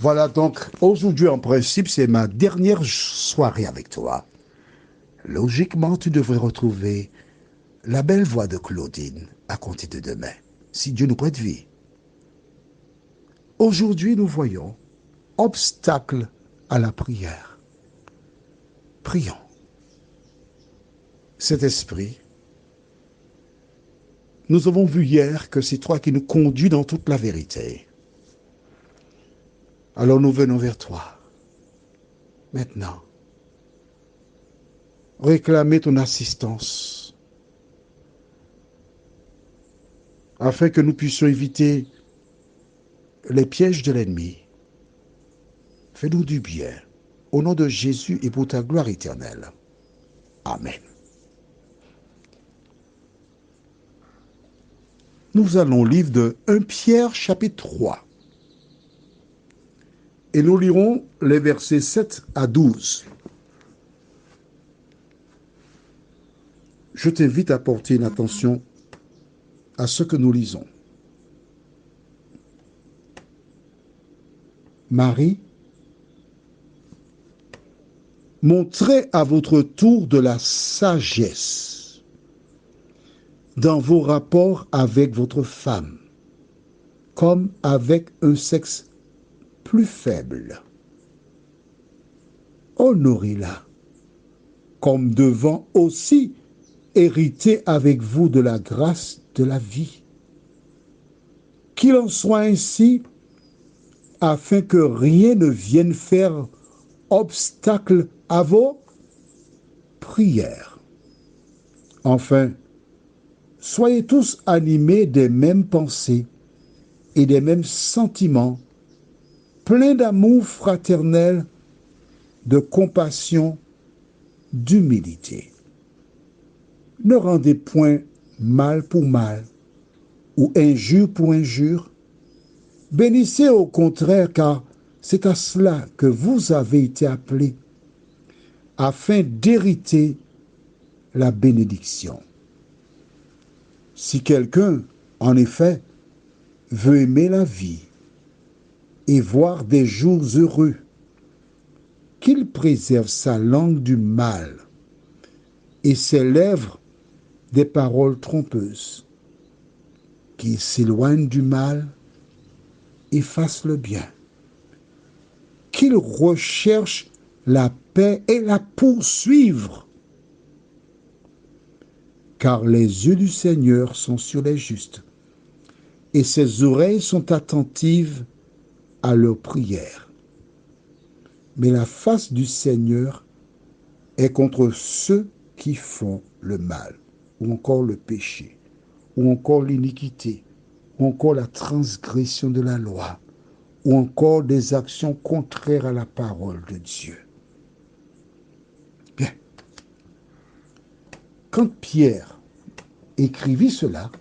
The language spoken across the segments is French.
Voilà, donc aujourd'hui, en principe, c'est ma dernière soirée avec toi. Logiquement, tu devrais retrouver la belle voix de Claudine à compter de demain, si Dieu nous prête vie. Aujourd'hui, nous voyons obstacle à la prière. Prions. Saint-Esprit, nous avons vu hier que c'est toi qui nous conduis dans toute la vérité. Alors nous venons vers toi. Maintenant, réclamer ton assistance afin que nous puissions éviter les pièges de l'ennemi. Fais-nous du bien. Au nom de Jésus et pour ta gloire éternelle. Amen. Nous allons lire de 1 Pierre chapitre 3. Et nous lirons les versets 7 à 12. Je t'invite à porter une attention à ce que nous lisons. Marie, montrez à votre tour de la sagesse dans vos rapports avec votre femme, comme avec un sexe plus faible. Honorez-la, comme devant aussi hériter avec vous de la grâce de la vie. Qu'il en soit ainsi, afin que rien ne vienne faire obstacle à vos prières. Enfin, soyez tous animés des mêmes pensées et des mêmes sentiments, pleins d'amour fraternel, de compassion, d'humilité. Ne rendez point mal pour mal ou injure pour injure. Bénissez au contraire, car c'est à cela que vous avez été appelés, afin d'hériter la bénédiction. Si quelqu'un, en effet, veut aimer la vie et voir des jours heureux, qu'il préserve sa langue du mal et ses lèvres des paroles trompeuses, qu'il s'éloigne du mal et fasse le bien, qu'il recherche la paix et la poursuivre, car les yeux du Seigneur sont sur les justes et ses oreilles sont attentives à leurs prières. Mais la face du Seigneur est contre ceux qui font le mal, ou encore le péché, ou encore l'iniquité, ou encore la transgression de la loi, ou encore des actions contraires à la parole de Dieu. Bien. Quand Pierre écrivit cela,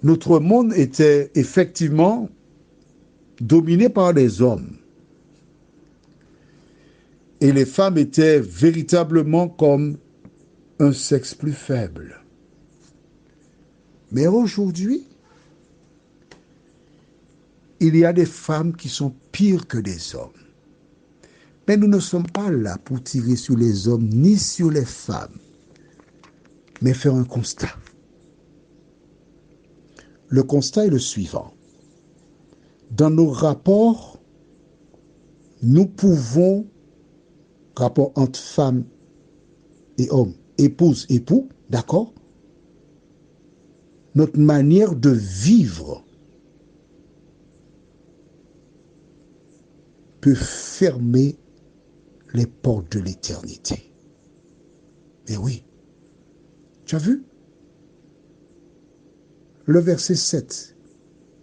notre monde était effectivement dominé par les hommes. Et les femmes étaient véritablement comme un sexe plus faible. Mais aujourd'hui, il y a des femmes qui sont pires que des hommes. Mais nous ne sommes pas là pour tirer sur les hommes ni sur les femmes, mais faire un constat. Le constat est le suivant. Dans nos rapports, nous pouvons, rapport entre femmes et hommes, épouse, époux, d'accord? Notre manière de vivre peut fermer les portes de l'éternité. Mais oui, tu as vu? Le verset 7,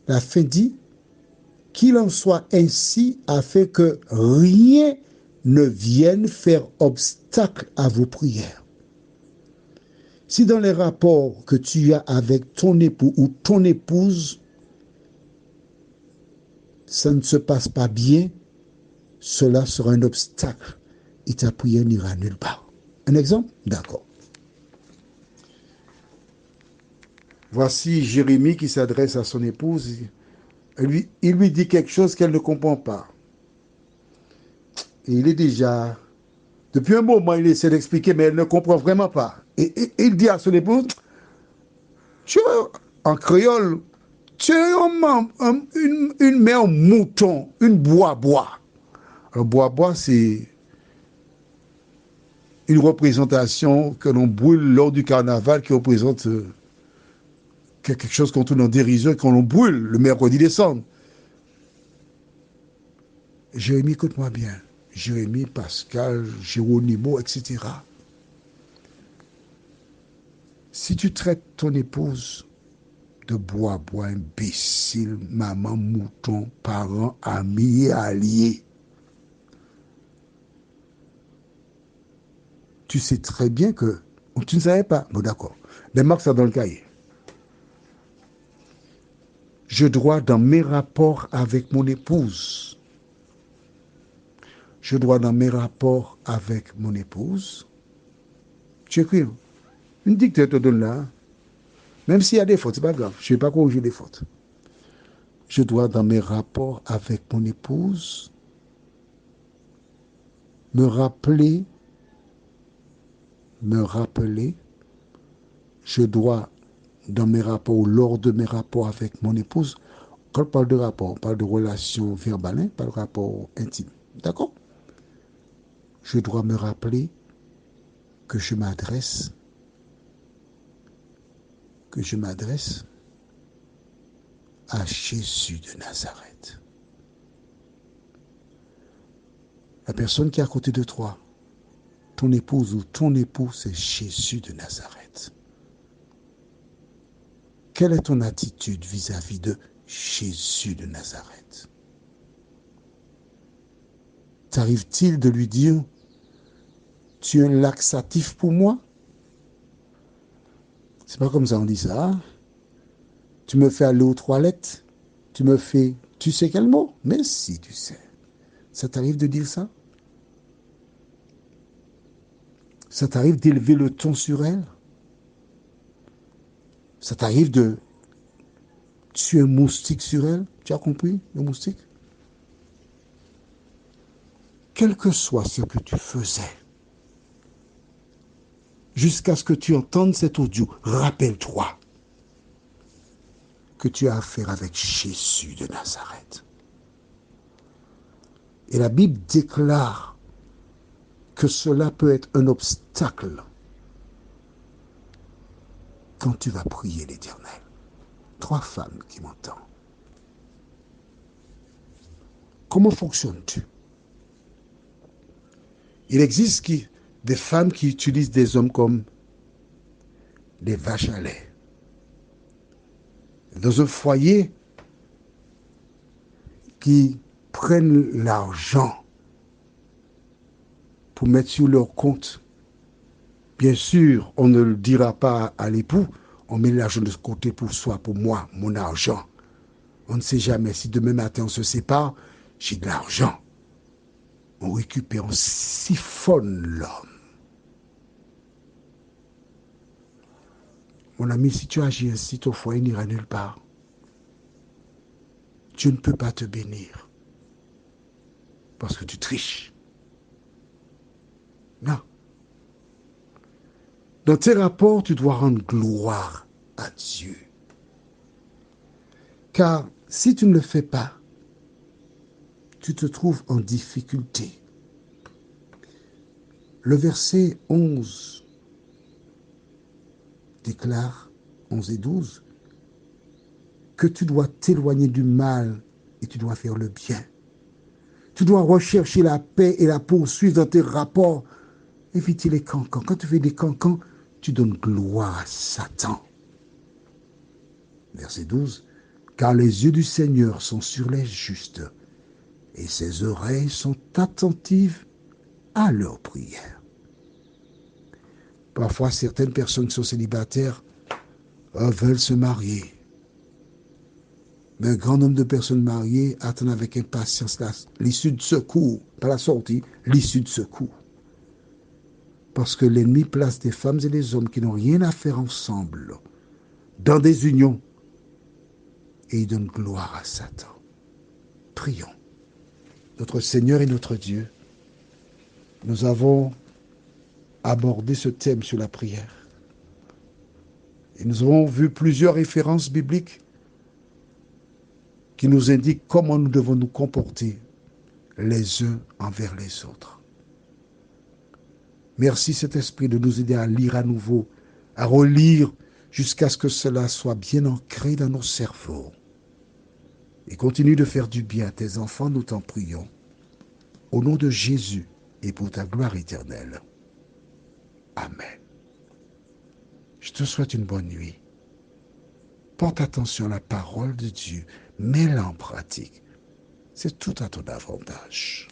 la fin dit, qu'il en soit ainsi afin que rien ne vienne faire obstacle à vos prières. Si dans les rapports que tu as avec ton époux ou ton épouse, ça ne se passe pas bien, cela sera un obstacle et ta prière n'ira nulle part. Un exemple? D'accord. Voici Jérémie qui s'adresse à son épouse Il lui dit quelque chose qu'elle ne comprend pas. Et il est déjà... Depuis un moment, il essaie d'expliquer, mais elle ne comprend vraiment pas. Et il dit à son épouse, tu es en créole, tu es une mère mouton, une bois-bois. Un bois-bois, c'est une représentation que l'on brûle lors du carnaval qui représente quelque chose qu'on tourne en dérision et qu'on brûle le mercredi décembre. Jérémie, écoute-moi bien. Jérémie, Pascal, Géronimo, etc. Si tu traites ton épouse de bois-bois, imbécile, maman, mouton, parents, amis et alliés, tu sais très bien que... Tu ne savais pas. Bon, d'accord. Mais marque ça dans le cahier. Je dois, dans mes rapports avec mon épouse, je dois, dans mes rapports avec mon épouse, tu écris, une dictée te donne là, même s'il y a des fautes, c'est pas grave, je ne vais pas corriger les fautes. Je dois, dans mes rapports avec mon épouse, me rappeler, je dois, dans mes rapports, lors de mes rapports avec mon épouse, quand on parle de rapport, on parle de relation verbale, pas de rapport intime. D'accord? Je dois me rappeler que je m'adresse à Jésus de Nazareth. La personne qui est à côté de toi, ton épouse ou ton époux, c'est Jésus de Nazareth. Quelle est ton attitude vis-à-vis de Jésus de Nazareth? T'arrive-t-il de lui dire, tu es un laxatif pour moi? C'est pas comme ça on dit ça. Hein? Tu me fais aller aux toilettes, tu me fais... Tu sais quel mot? Mais si tu sais. Ça t'arrive de dire ça? Ça t'arrive d'élever le ton sur elle? Ça t'arrive de tuer un moustique sur elle? Tu as compris, le moustique? Quel que soit ce que tu faisais, jusqu'à ce que tu entendes cet audio, rappelle-toi que tu as affaire avec Jésus de Nazareth. Et la Bible déclare que cela peut être un obstacle quand tu vas prier l'Éternel. 3 femmes qui m'entendent. Comment fonctionnes-tu? Il existe des femmes qui utilisent des hommes comme des vaches à lait. Dans un foyer, qui prennent l'argent pour mettre sur leur compte. Bien sûr, on ne le dira pas à l'époux, on met l'argent de ce côté pour soi, pour moi, mon argent. On ne sait jamais si demain matin on se sépare, j'ai de l'argent. On récupère, on siphonne l'homme. Mon ami, si tu agis ainsi, ton foyer n'ira nulle part. Dieu ne peut pas te bénir parce que tu triches. Non. Dans tes rapports, tu dois rendre gloire à Dieu. Car si tu ne le fais pas, tu te trouves en difficulté. Le verset 11 déclare, 11 et 12, que tu dois t'éloigner du mal et tu dois faire le bien. Tu dois rechercher la paix et la poursuivre dans tes rapports. Éviter les cancans. Quand tu fais des cancans, tu donnes gloire à Satan. Verset 12, car les yeux du Seigneur sont sur les justes et ses oreilles sont attentives à leurs prières. Parfois, certaines personnes qui sont célibataires veulent se marier. Mais un grand nombre de personnes mariées attendent avec impatience l'issue de secours, pas la sortie, l'issue de secours. Parce que l'ennemi place des femmes et des hommes qui n'ont rien à faire ensemble dans des unions. et il donne gloire à Satan. Prions. Notre Seigneur et notre Dieu, nous avons abordé ce thème sur la prière. Et nous avons vu plusieurs références bibliques qui nous indiquent comment nous devons nous comporter les uns envers les autres. Merci, Saint-Esprit, de nous aider à lire à nouveau, à relire jusqu'à ce que cela soit bien ancré dans nos cerveaux. Et continue de faire du bien à tes enfants, nous t'en prions. Au nom de Jésus et pour ta gloire éternelle. Amen. Je te souhaite une bonne nuit. Porte attention à la parole de Dieu. Mets-la en pratique. C'est tout à ton avantage.